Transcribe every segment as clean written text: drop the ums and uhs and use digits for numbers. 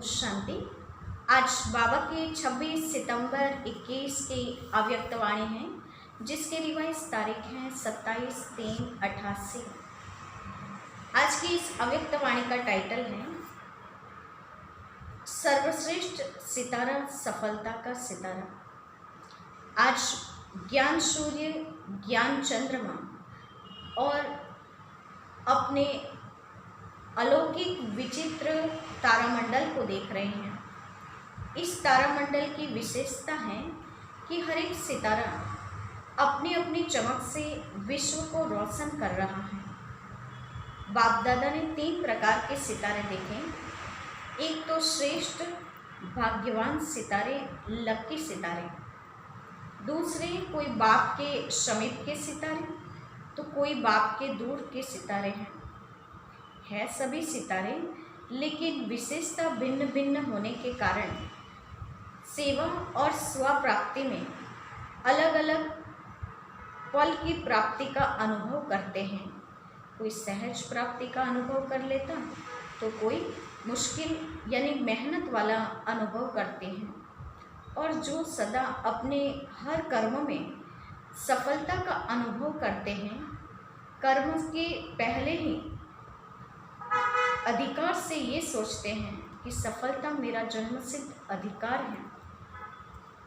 शांति। आज बाबा के 26 सितंबर 21 की अव्यक्तवाणी है, जिसके रिवाइज तारीख है 27/3/88। आज की इस अव्यक्तवाणी का टाइटल है सर्वश्रेष्ठ सितारा, सफलता का सितारा। आज ज्ञान सूर्य, ज्ञान चंद्रमा और अपने अलौकिक विचित्र तारामंडल को देख रहे हैं। इस तारामंडल की विशेषता है कि हर एक सितारा अपनी अपनी चमक से विश्व को रोशन कर रहा है। बाप दादा ने 3 प्रकार के सितारे देखे। एक तो श्रेष्ठ भाग्यवान सितारे, लकी सितारे। दूसरे कोई बाप के समीप के सितारे, तो कोई बाप के दूर के सितारे हैं। है सभी सितारे, लेकिन विशेषता भिन्न भिन्न होने के कारण सेवा और स्व प्राप्ति में अलग अलग फल की प्राप्ति का अनुभव करते हैं। कोई सहज प्राप्ति का अनुभव कर लेता, तो कोई मुश्किल यानी मेहनत वाला अनुभव करते हैं। और जो सदा अपने हर कर्म में सफलता का अनुभव करते हैं, कर्म के पहले ही अधिकार से ये सोचते हैं कि सफलता मेरा जन्मसिद्ध अधिकार है।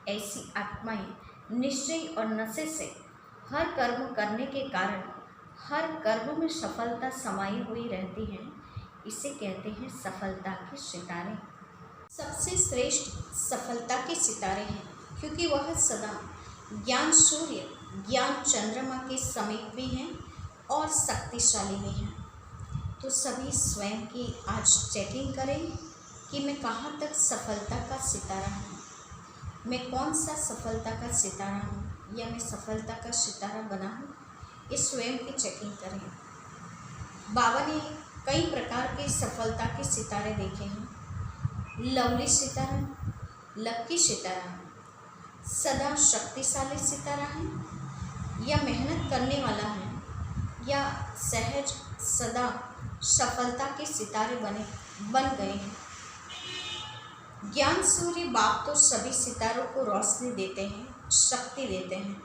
ऐसी आत्माएं निश्चय और नशे से हर कर्म करने के कारण हर कर्म में सफलता समाई हुई रहती है। इसे कहते हैं सफलता के सितारे। सबसे श्रेष्ठ सफलता के सितारे हैं, क्योंकि वह सदा ज्ञान सूर्य, ज्ञान चंद्रमा के समीप भी हैं और शक्तिशाली भी हैं। तो सभी स्वयं की आज चेकिंग करें कि मैं कहाँ तक सफलता का सितारा हूँ, मैं कौन सा सफलता का सितारा हूँ, या मैं सफलता का सितारा बना हूँ। इस स्वयं की चेकिंग करें। बाबा ने कई प्रकार के सफलता के सितारे देखे हैं। लवली सितारा, लक्की सितारा, सदा शक्तिशाली सितारा है, या मेहनत करने वाला है, या सहज सदा सफलता के सितारे बन गए हैं। ज्ञान सूर्य बाप तो सभी सितारों को रोशनी देते हैं, शक्ति देते हैं,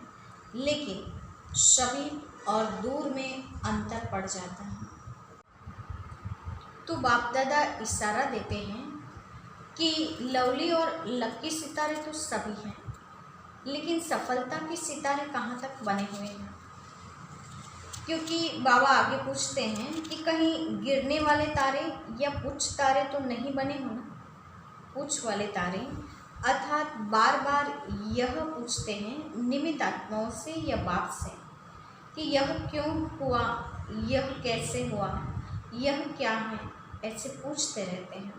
लेकिन सभी और दूर में अंतर पड़ जाता है। तो बाप दादा इशारा देते हैं कि लवली और लक्की सितारे तो सभी हैं, लेकिन सफलता के सितारे कहाँ तक बने हुए हैं। क्योंकि बाबा आगे पूछते हैं कि कहीं गिरने वाले तारे या पुच्छ तारे तो नहीं बने हो ना। पुच्छ वाले तारे अर्थात बार बार यह पूछते हैं निमित्त आत्माओं से या बाप से कि यह क्यों हुआ, यह कैसे हुआ, यह क्या है, ऐसे पूछते रहते हैं।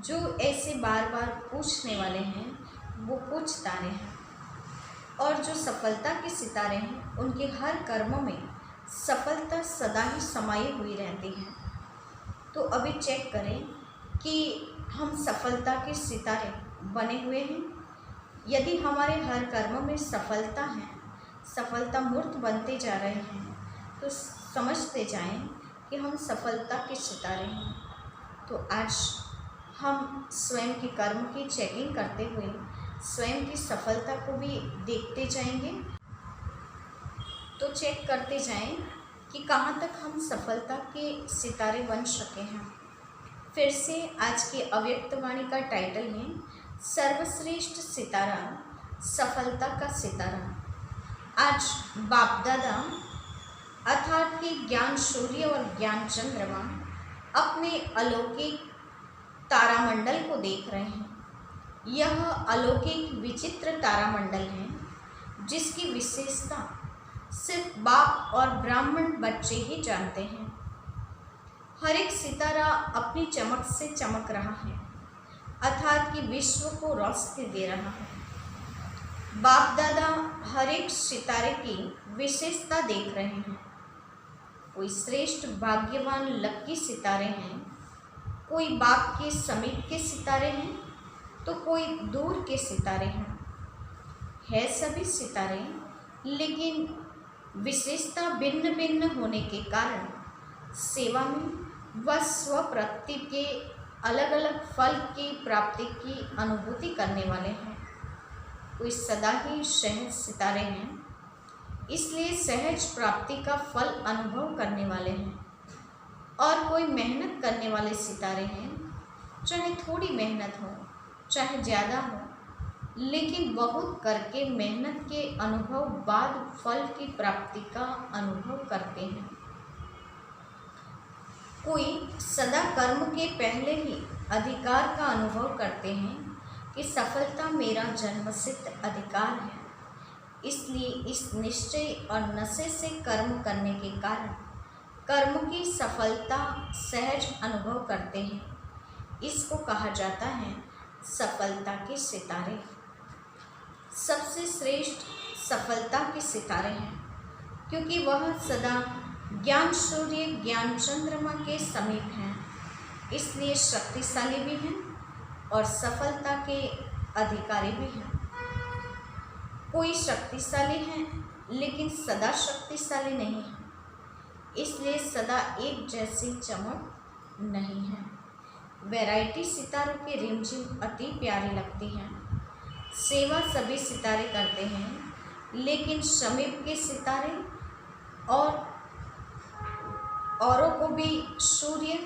जो ऐसे बार बार पूछने वाले हैं वो पुच्छ तारे हैं। और जो सफलता के सितारे हैं, उनके हर कर्मों में सफलता सदा ही समाई हुई रहती है। तो अभी चेक करें कि हम सफलता के सितारे बने हुए हैं। यदि हमारे हर कर्म में सफलता है, सफलता मूर्त बनते जा रहे हैं, तो समझते जाएं कि हम सफलता के सितारे हैं। तो आज हम स्वयं के कर्म की चेकिंग करते हुए स्वयं की सफलता को भी देखते जाएंगे। तो चेक करते जाएं कि कहाँ तक हम सफलता के सितारे बन सके हैं। फिर से आज के अव्यक्तवाणी का टाइटल है सर्वश्रेष्ठ सितारा, सफलता का सितारा। आज बाप दादा अर्थात कि ज्ञान सूर्य और ज्ञान चंद्रमा अपने अलौकिक तारामंडल को देख रहे हैं। यह अलौकिक विचित्र तारामंडल है, जिसकी विशेषता सिर्फ बाप और ब्राह्मण बच्चे ही जानते हैं। हर एक सितारा अपनी चमक से चमक रहा है, अर्थात कि विश्व को रोशनी दे रहा है। बाप दादा हर एक सितारे की विशेषता देख रहे हैं। कोई श्रेष्ठ भाग्यवान लक्की सितारे हैं, कोई बाप के समीप के सितारे हैं, तो कोई दूर के सितारे हैं। है सभी सितारे, लेकिन विशेषता भिन्न भिन्न होने के कारण सेवा में व स्वप्रति के अलग अलग फल की प्राप्ति की अनुभूति करने वाले हैं। कोई सदा ही सहज सितारे हैं, इसलिए सहज प्राप्ति का फल अनुभव करने वाले हैं। और कोई मेहनत करने वाले सितारे हैं, चाहे थोड़ी मेहनत हो चाहे ज़्यादा हो, लेकिन बहुत करके मेहनत के अनुभव बाद फल की प्राप्ति का अनुभव करते हैं। कोई सदा कर्म के पहले ही अधिकार का अनुभव करते हैं कि सफलता मेरा जन्मसिद्ध अधिकार है, इसलिए इस निश्चय और नशे से कर्म करने के कारण कर्म की सफलता सहज अनुभव करते हैं। इसको कहा जाता है सफलता के सितारे। सबसे श्रेष्ठ सफलता के सितारे हैं, क्योंकि वह सदा ज्ञान सूर्य ज्ञान चंद्रमा के समीप हैं, इसलिए शक्तिशाली भी हैं और सफलता के अधिकारी भी हैं। कोई शक्तिशाली है लेकिन सदा शक्तिशाली नहीं है, इसलिए सदा एक जैसी चमक नहीं है। वैरायटी सितारों की रिमझिम अति प्यारी लगती हैं। सेवा सभी सितारे करते हैं, लेकिन समीप के सितारे और औरों को भी सूर्य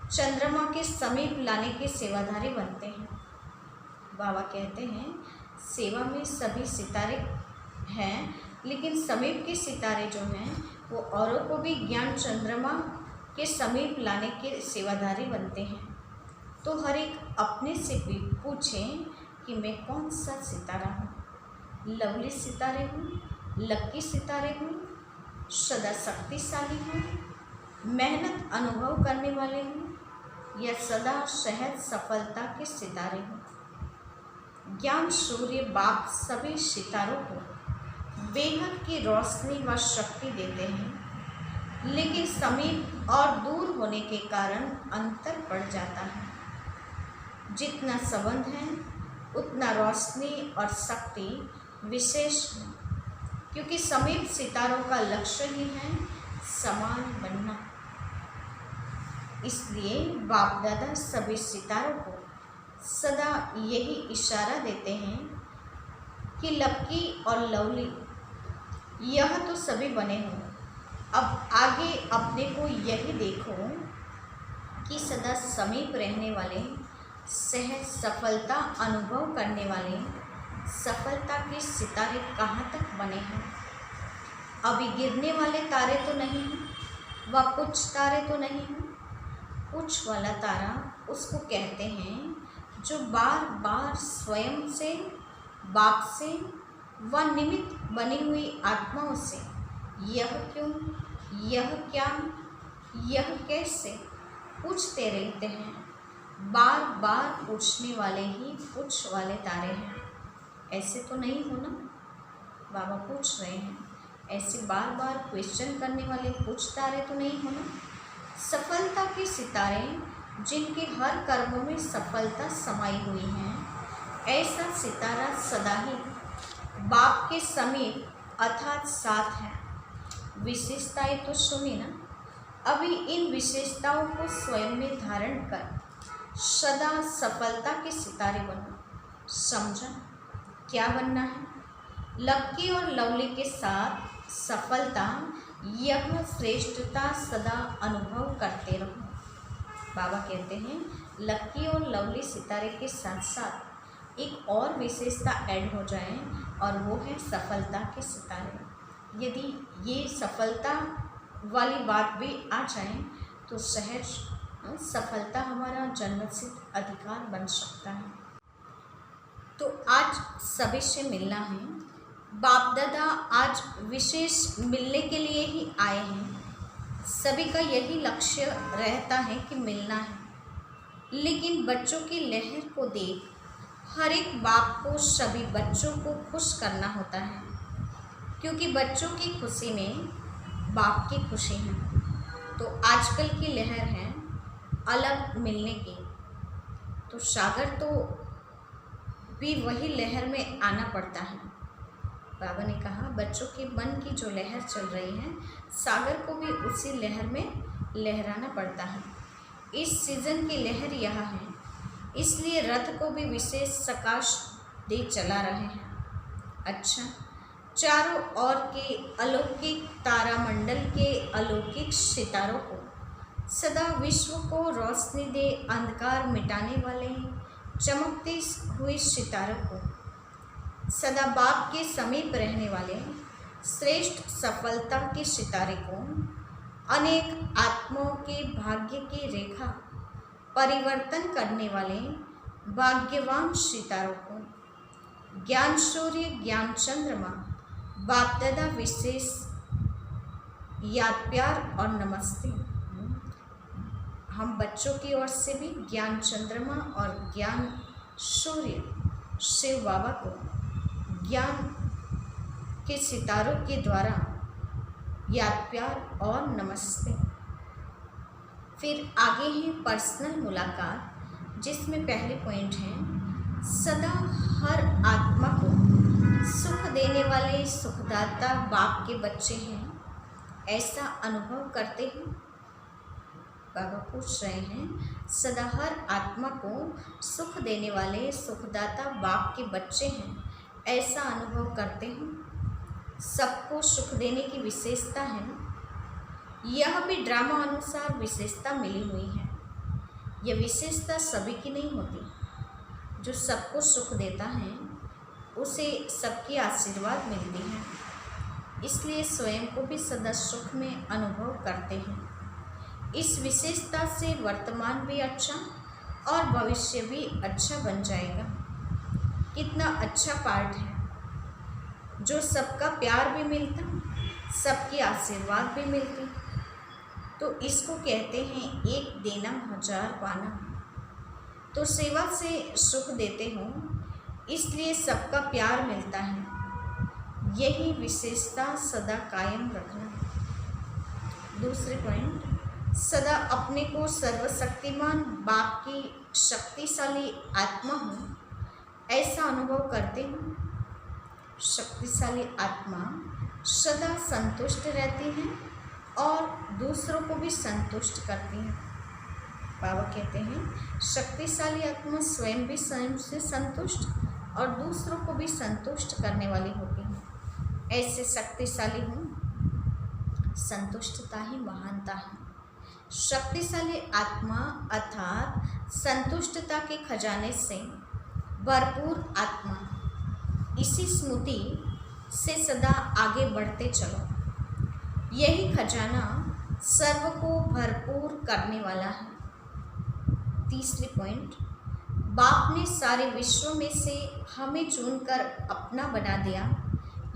चंद्रमा के समीप लाने के सेवाधारी बनते हैं। बाबा कहते हैं सेवा में सभी सितारे हैं, लेकिन समीप के सितारे जो हैं वो औरों को भी ज्ञान चंद्रमा के समीप लाने के सेवाधारी बनते हैं। तो हर एक अपने से भी पूछें कि मैं कौन सा सितारा हूँ। लवली सितारे हूँ, लक्की सितारे हूँ, सदा शक्तिशाली हूँ, मेहनत अनुभव करने वाले हूँ, या सदा सहज सफलता के सितारे हूँ। ज्ञान सूर्य बाप सभी सितारों को बेहद की रोशनी व शक्ति देते हैं, लेकिन समीप और दूर होने के कारण अंतर पड़ जाता है। जितना संबंध है उतना रोशनी और शक्ति विशेष है, क्योंकि समीप सितारों का लक्ष्य ही है समान बनना। इसलिए बाप दादा सभी सितारों को सदा यही इशारा देते हैं कि लक्की और लवली यह तो सभी बने हों, अब आगे अपने को यही देखो कि सदा समीप रहने वाले सहज सफलता अनुभव करने वाले सफलता के सितारे कहाँ तक बने हैं। अभी गिरने वाले तारे तो नहीं हैं, व कुछ तारे तो नहीं हैं। कुछ वाला तारा उसको कहते हैं जो बार बार स्वयं से, बाप से व निमित्त बनी हुई आत्माओं से यह क्यों, यह क्या, यह कैसे पूछते रहते हैं। बार बार पूछने वाले ही पूछ वाले तारे हैं। ऐसे तो नहीं हो ना, बाबा पूछ रहे हैं, ऐसे बार बार क्वेश्चन करने वाले पूछ तारे तो नहीं हो ना। सफलता के सितारे जिनके हर कर्मों में सफलता समाई हुई है, ऐसा सितारा सदा ही बाप के समीप अर्थात साथ है। विशेषताएं तो सुनी ना, अभी इन विशेषताओं को स्वयं में धारण कर सदा सफलता के सितारे बनो। समझा क्या बनना है? लक्की और लवली के साथ सफलता, यह श्रेष्ठता सदा अनुभव करते रहो। बाबा कहते हैं लक्की और लवली सितारे के साथ साथ एक और विशेषता ऐड हो जाए और वो है सफलता के सितारे। यदि ये सफलता वाली बात भी आ जाए तो सहज सफलता हमारा जन्मसिद्ध अधिकार बन सकता है। तो आज सभी से मिलना है। बाप दादा आज विशेष मिलने के लिए ही आए हैं। सभी का यही लक्ष्य रहता है कि मिलना है, लेकिन बच्चों की लहर को देख हर एक बाप को सभी बच्चों को खुश करना होता है, क्योंकि बच्चों की खुशी में बाप की खुशी है। तो आजकल की लहर है अलग मिलने की, तो सागर तो भी वही लहर में आना पड़ता है। बाबा ने कहा बच्चों के मन की जो लहर चल रही है, सागर को भी उसी लहर में लहराना पड़ता है। इस सीजन की लहर यह है, इसलिए रथ को भी विशेष सकाश दे चला रहे हैं। अच्छा, चारों ओर के अलौकिक तारामंडल के अलौकिक सितारों को सदा विश्व को रोशनी दे अंधकार मिटाने वाले चमकते हुए सितारों को, सदा बाप के समीप रहने वाले श्रेष्ठ सफलता के सितारे को, अनेक आत्माओं के भाग्य की रेखा परिवर्तन करने वाले भाग्यवान सितारों को, ज्ञान सूर्य ज्ञान चंद्रमा बाप दादा विशेष याद प्यार और नमस्ते। हम बच्चों की ओर से भी ज्ञान चंद्रमा और ज्ञान सूर्य शिव बाबा को ज्ञान के सितारों के द्वारा याद प्यार और नमस्ते। फिर आगे है पर्सनल मुलाकात, जिसमें पहले पॉइंट है सदा हर आत्मा को सुख देने वाले सुखदाता बाप के बच्चे हैं, ऐसा अनुभव करते हैं। बाबा पूछ रहे हैं सदा हर आत्मा को सुख देने वाले सुखदाता बाप के बच्चे हैं, ऐसा अनुभव करते हैं। सबको सुख देने की विशेषता है, यह भी ड्रामा अनुसार विशेषता मिली हुई है। यह विशेषता सभी की नहीं होती। जो सबको सुख देता है उसे सबकी आशीर्वाद मिलती है, इसलिए स्वयं को भी सदा सुख में अनुभव करते हैं। इस विशेषता से वर्तमान भी अच्छा और भविष्य भी अच्छा बन जाएगा। कितना अच्छा पार्ट है, जो सबका प्यार भी मिलता, सबकी आशीर्वाद भी मिलती, तो इसको कहते हैं एक देना हजार पाना। तो सेवा से सुख देते हो, इसलिए सबका प्यार मिलता है। यही विशेषता सदा कायम रखना। दूसरे पॉइंट, सदा अपने को सर्वशक्तिमान बाप की शक्तिशाली आत्मा हूँ, ऐसा अनुभव करते हैं। शक्तिशाली आत्मा सदा संतुष्ट रहती हैं और दूसरों को भी संतुष्ट करती हैं। बाबा कहते हैं शक्तिशाली आत्मा स्वयं भी स्वयं से संतुष्ट और दूसरों को भी संतुष्ट करने वाली होती है। ऐसे शक्तिशाली हूँ, संतुष्टता ही महानता है। शक्तिशाली आत्मा अर्थात संतुष्टता के खजाने से भरपूर आत्मा, इसी स्मृति से सदा आगे बढ़ते चलो। यही खजाना सर्व को भरपूर करने वाला है। तीसरे पॉइंट, बाप ने सारे विश्व में से हमें चुनकर अपना बना दिया,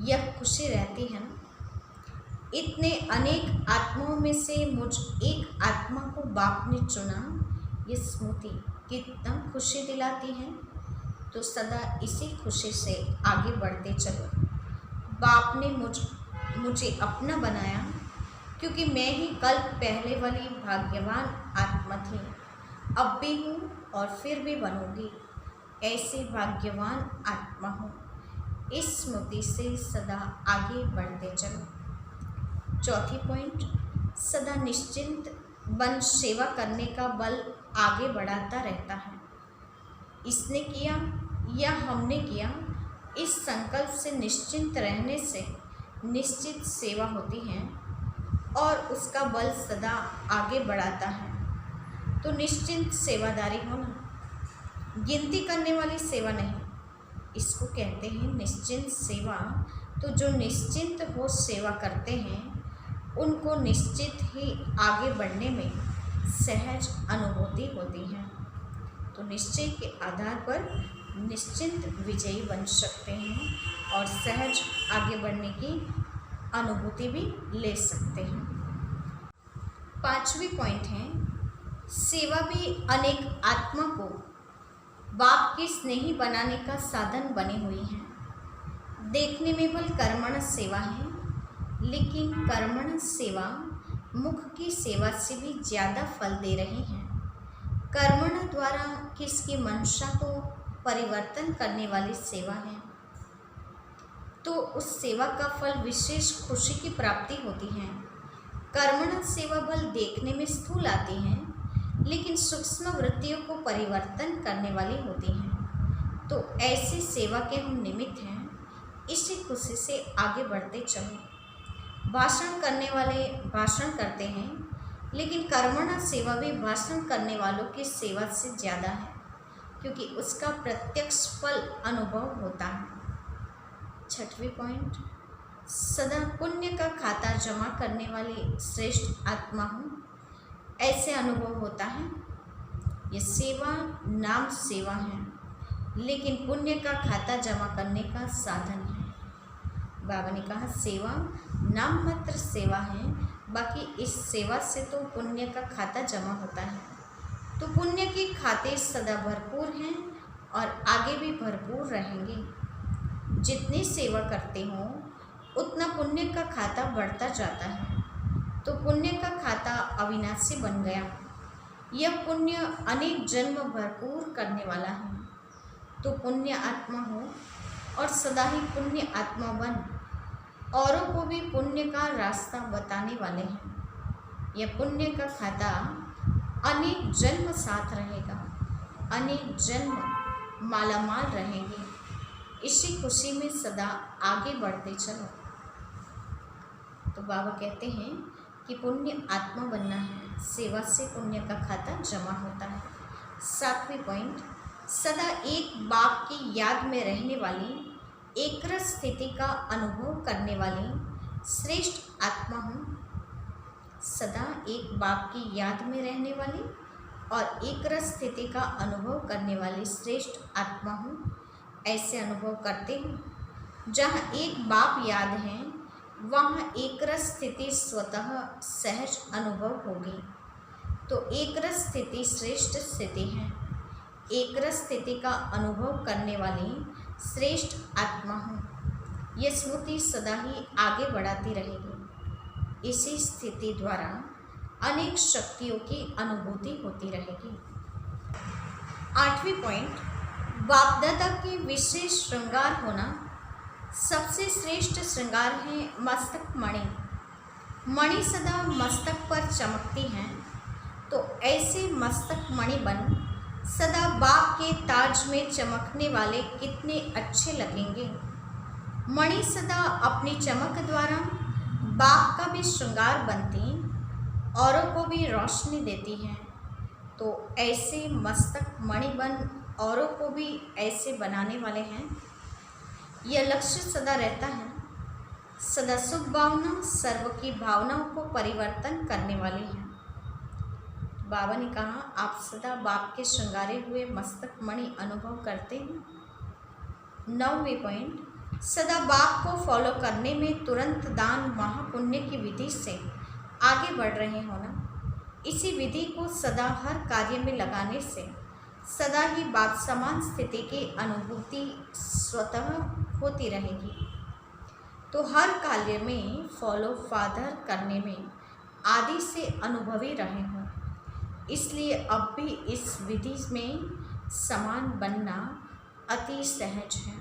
यह खुशी रहती है ना। इतने अनेक आत्माओं में से मुझ एक आत्मा को बाप ने चुना, ये स्मृति कितना खुशी दिलाती है। तो सदा इसी खुशी से आगे बढ़ते चलो। बाप ने मुझे अपना बनाया, क्योंकि मैं ही कल्प पहले वाली भाग्यवान आत्मा थी, अब भी हूँ और फिर भी बनूंगी। ऐसी भाग्यवान आत्मा हूँ। इस स्मृति से सदा आगे बढ़ते चलो। चौथी पॉइंट, सदा निश्चिंत बन सेवा करने का बल आगे बढ़ाता रहता है। इसने किया या हमने किया, इस संकल्प से निश्चिंत रहने से निश्चित सेवा होती है और उसका बल सदा आगे बढ़ाता है। तो निश्चिंत सेवादारी होना, गिनती करने वाली सेवा नहीं, इसको कहते हैं निश्चिंत सेवा। तो जो निश्चिंत हो सेवा करते हैं उनको निश्चित ही आगे बढ़ने में सहज अनुभूति होती है। तो निश्चय के आधार पर निश्चिंत विजयी बन सकते हैं और सहज आगे बढ़ने की अनुभूति भी ले सकते हैं। पांचवी पॉइंट है, सेवा भी अनेक आत्मा को बाप की स्नेही बनाने का साधन बनी हुई है। देखने में बल कर्मण सेवा है, लेकिन कर्मण सेवा मुख की सेवा से भी ज़्यादा फल दे रही है। कर्मण द्वारा किसकी मंशा को परिवर्तन करने वाली सेवा है, तो उस सेवा का फल विशेष खुशी की प्राप्ति होती है। कर्मण सेवा बल देखने में स्थूल आती है, लेकिन सूक्ष्म वृत्तियों को परिवर्तन करने वाली होती हैं। तो ऐसी सेवा के हम निमित्त हैं। इसी खुशी से आगे बढ़ते चलो। भाषण करने वाले भाषण करते हैं, लेकिन कर्मणा सेवा भी भाषण करने वालों की सेवा से ज़्यादा है, क्योंकि उसका प्रत्यक्ष फल अनुभव होता है। 6वां पॉइंट, सदा पुण्य का खाता जमा करने वाली श्रेष्ठ आत्मा हूँ, ऐसे अनुभव होता है। ये सेवा नाम सेवा है, लेकिन पुण्य का खाता जमा करने का साधन है। बाबा ने कहा सेवा नाम मात्र सेवा है, बाकी इस सेवा से तो पुण्य का खाता जमा होता है। तो पुण्य के खाते सदा भरपूर हैं और आगे भी भरपूर रहेंगे। जितनी सेवा करते हो उतना पुण्य का खाता बढ़ता जाता है। तो पुण्य का खाता अविनाशी बन गया। यह पुण्य अनेक जन्म भरपूर करने वाला है। तो पुण्य आत्मा हो और सदा ही पुण्य आत्मा बन औरों को भी पुण्य का रास्ता बताने वाले हैं। यह पुण्य का खाता अनेक जन्म साथ रहेगा, अनेक जन्म मालामाल रहेंगे। इसी खुशी में सदा आगे बढ़ते चलो। तो बाबा कहते हैं कि पुण्य आत्मा बनना है, सेवा से पुण्य का खाता जमा होता है। 7वां पॉइंट, सदा एक बाप की याद में रहने वाली, एकरस स्थिति का अनुभव करने वाली श्रेष्ठ आत्मा हूँ। सदा एक बाप की याद में रहने वाली और एकरस स्थिति का अनुभव करने वाली श्रेष्ठ आत्मा हूँ, ऐसे अनुभव करते हैं। जहाँ एक बाप याद है वहाँ एकरस स्थिति स्वतः सहज अनुभव होगी। तो एकरस स्थिति श्रेष्ठ स्थिति है। एकरस स्थिति का अनुभव करने वाली श्रेष्ठ आत्मा हूँ। यह स्मृति सदा ही आगे बढ़ाती रहेगी। इसी स्थिति द्वारा अनेक शक्तियों की अनुभूति होती रहेगी। 8वां पॉइंट, बापदादा के विशेष श्रृंगार होना। सबसे श्रेष्ठ श्रृंगार है मस्तक मणि। मणि सदा मस्तक पर चमकती हैं। तो ऐसे मस्तक मणि बन सदा बाप के ताज में चमकने वाले कितने अच्छे लगेंगे। मणि सदा अपनी चमक द्वारा बाप का भी श्रृंगार बनती, औरों को भी रोशनी देती हैं। तो ऐसे मस्तक मणि बन औरों को भी ऐसे बनाने वाले हैं। यह लक्ष्य सदा रहता है। सदा शुभ भावना सर्व की भावनाओं को परिवर्तन करने वाली है। बाबा ने कहा आप सदा बाप के श्रृंगारे हुए मस्तक मणि अनुभव करते हैं। 9वां पॉइंट, सदा बाप को फॉलो करने में तुरंत दान महापुण्य की विधि से आगे बढ़ रहे होना। इसी विधि को सदा हर कार्य में लगाने से सदा ही बाप समान स्थिति की अनुभूति स्वतः होती रहेगी। तो हर कार्य में फॉलो फादर करने में आदि से अनुभवी रहे हों। इसलिए अब भी इस विधि में समान बनना अति सहज है,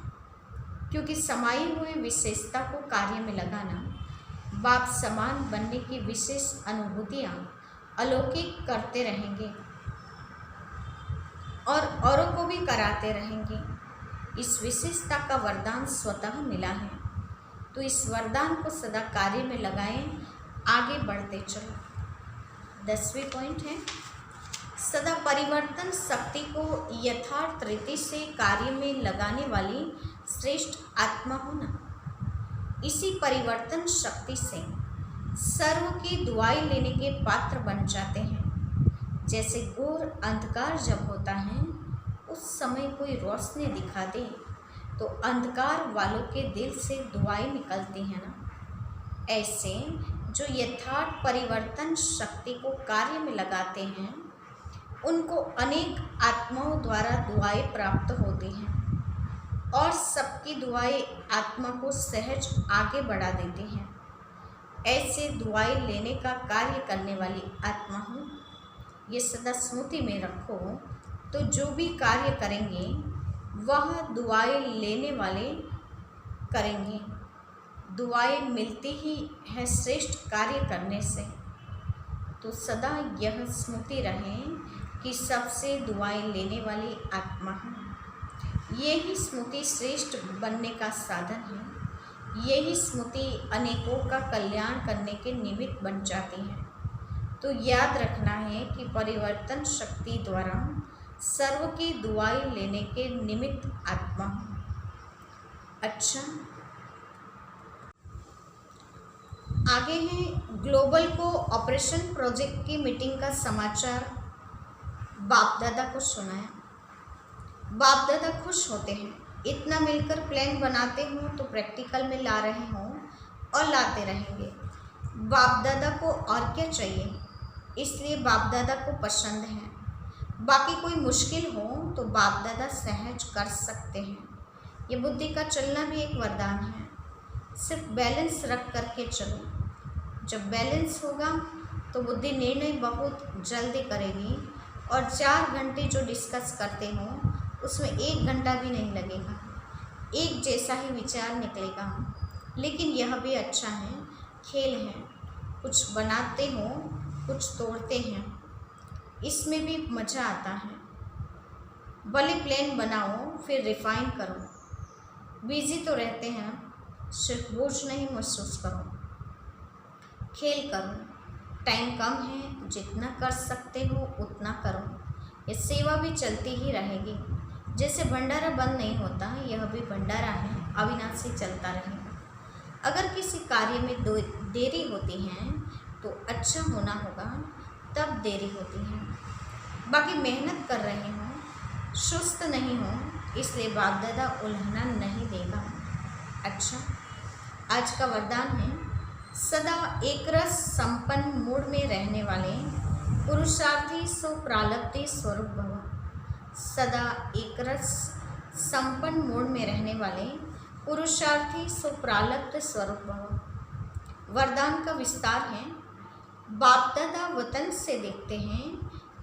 क्योंकि समाई हुई विशेषता को कार्य में लगाना बाप समान बनने की विशेष अनुभूतियाँ अलौकिक करते रहेंगे और औरों को भी कराते रहेंगे। इस विशेषता का वरदान स्वतः मिला है। तो इस वरदान को सदा कार्य में लगाएं, आगे बढ़ते चलो। 10वां पॉइंट है, सदा परिवर्तन शक्ति को यथार्थ रीति से कार्य में लगाने वाली श्रेष्ठ आत्मा होना। इसी परिवर्तन शक्ति से सर्व की दुआएं लेने के पात्र बन जाते हैं। जैसे घोर अंधकार जब होता है उस समय कोई रोशनी दिखा दे तो अंधकार वालों के दिल से दुआएं निकलती हैं ना। ऐसे जो यथार्थ परिवर्तन शक्ति को कार्य में लगाते हैं उनको अनेक आत्माओं द्वारा दुआएं प्राप्त होती हैं और सबकी दुआएं आत्मा को सहज आगे बढ़ा देती हैं। ऐसे दुआएं लेने का कार्य करने वाली आत्मा हूँ, ये सदा स्मृति में रखो। तो जो भी कार्य करेंगे वह दुआएं लेने वाले करेंगे। दुआएं मिलती ही है श्रेष्ठ कार्य करने से। तो सदा यह स्मृति रहे कि सबसे दुआएं लेने वाली आत्मा है। ये ही स्मृति श्रेष्ठ बनने का साधन है। यही स्मृति अनेकों का कल्याण करने के निमित्त बन जाती है। तो याद रखना है कि परिवर्तन शक्ति द्वारा सर्व की दुआएं लेने के निमित्त आत्मा हूँ। अच्छा, आगे है ग्लोबल को ऑपरेशन प्रोजेक्ट की मीटिंग का समाचार बाप दादा को सुनाया। बाप दादा खुश होते हैं। इतना मिलकर प्लान बनाते हो तो प्रैक्टिकल में ला रहे हो और लाते रहेंगे। बाप दादा को और क्या चाहिए, इसलिए बाप दादा को पसंद है। बाकी कोई मुश्किल हो तो बाप दादा सहज कर सकते हैं। ये बुद्धि का चलना भी एक वरदान है। सिर्फ बैलेंस रख करके चलो। जब बैलेंस होगा तो बुद्धि निर्णय बहुत जल्दी करेगी और 4 घंटे जो डिस्कस करते हो उसमें 1 घंटा भी नहीं लगेगा। एक जैसा ही विचार निकलेगा। लेकिन यह भी अच्छा है, खेल है। कुछ बनाते हो, कुछ तोड़ते हैं, इसमें भी मज़ा आता है। भले प्लान बनाओ फिर रिफाइन करो। बिजी तो रहते हैं, सिर्फ बोझ नहीं महसूस करो। खेल करो। टाइम कम है, जितना कर सकते हो उतना करो। ये सेवा भी चलती ही रहेगी। जैसे भंडारा बंद नहीं होता, यह भी भंडारा है, अविनाशी चलता रहेगा। अगर किसी कार्य में देरी होती है तो अच्छा होना होगा, तब देरी होती है। बाकी मेहनत कर रहे हो, सुस्त नहीं हो, इसलिए बाप दादा उल्हना नहीं देगा। अच्छा, आज का वरदान है सदा एकरस संपन्न मूड में रहने वाले पुरुषार्थी सो प्रालब्धि स्वरूप भव। सदा एकरस संपन्न मूड में रहने वाले पुरुषार्थी सो प्रालब्ध स्वरूप भव। वरदान का विस्तार है। बाप दादा वतन से देखते हैं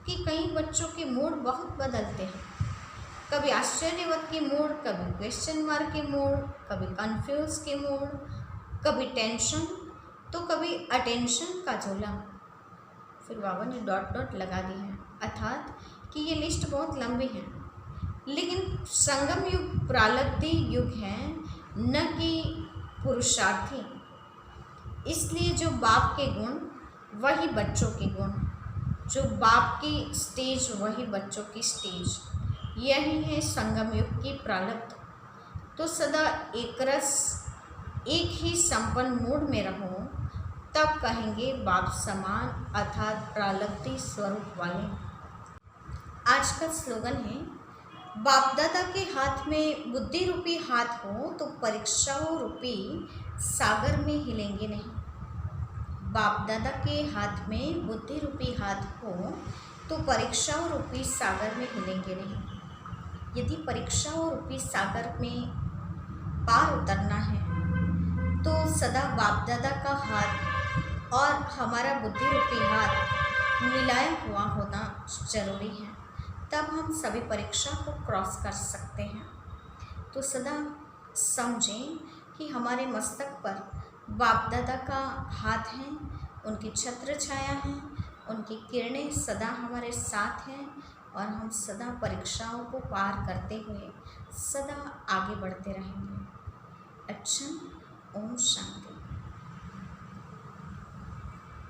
कि कई बच्चों के मूड बहुत बदलते हैं। कभी आश्चर्यवत के मूड, कभी क्वेश्चन मार्क के मूड, कभी कंफ्यूज के मूड, कभी टेंशन तो कभी अटेंशन का झोला। फिर बाबा ने डॉट डॉट लगा दी है, अर्थात कि ये लिस्ट बहुत लंबी है। लेकिन संगम युग प्रालब्धि युग है, न कि पुरुषार्थी। इसलिए जो बाप के गुण वही बच्चों के गुण, जो बाप की स्टेज वही बच्चों की स्टेज। यही है संगम युग की प्रालब्ध। तो सदा एकरस एक ही संपन्न मूड में रहो, तब कहेंगे बाप समान, अर्थात प्रालब्धि स्वरूप वाले। आज का स्लोगन है, बाप दादा के हाथ में बुद्धि रूपी हाथ हो तो परीक्षाओं रूपी सागर में हिलेंगे नहीं। बाप दादा के हाथ में बुद्धि रूपी हाथ हो तो परीक्षाओं रूपी सागर में हिलेंगे नहीं। यदि परीक्षाओं रूपी सागर में पार उतरना है तो सदा बाप दादा का हाथ और हमारा बुद्धि रूपी हाथ मिलाया हुआ होना जरूरी है, तब हम सभी परीक्षा को क्रॉस कर सकते हैं। तो सदा समझें कि हमारे मस्तक पर बाप दादा का हाथ है, उनकी छत्र छाया है, उनकी किरणें सदा हमारे साथ हैं और हम सदा परीक्षाओं को पार करते हुए सदा आगे बढ़ते रहेंगे। अच्छा, ओम शांति।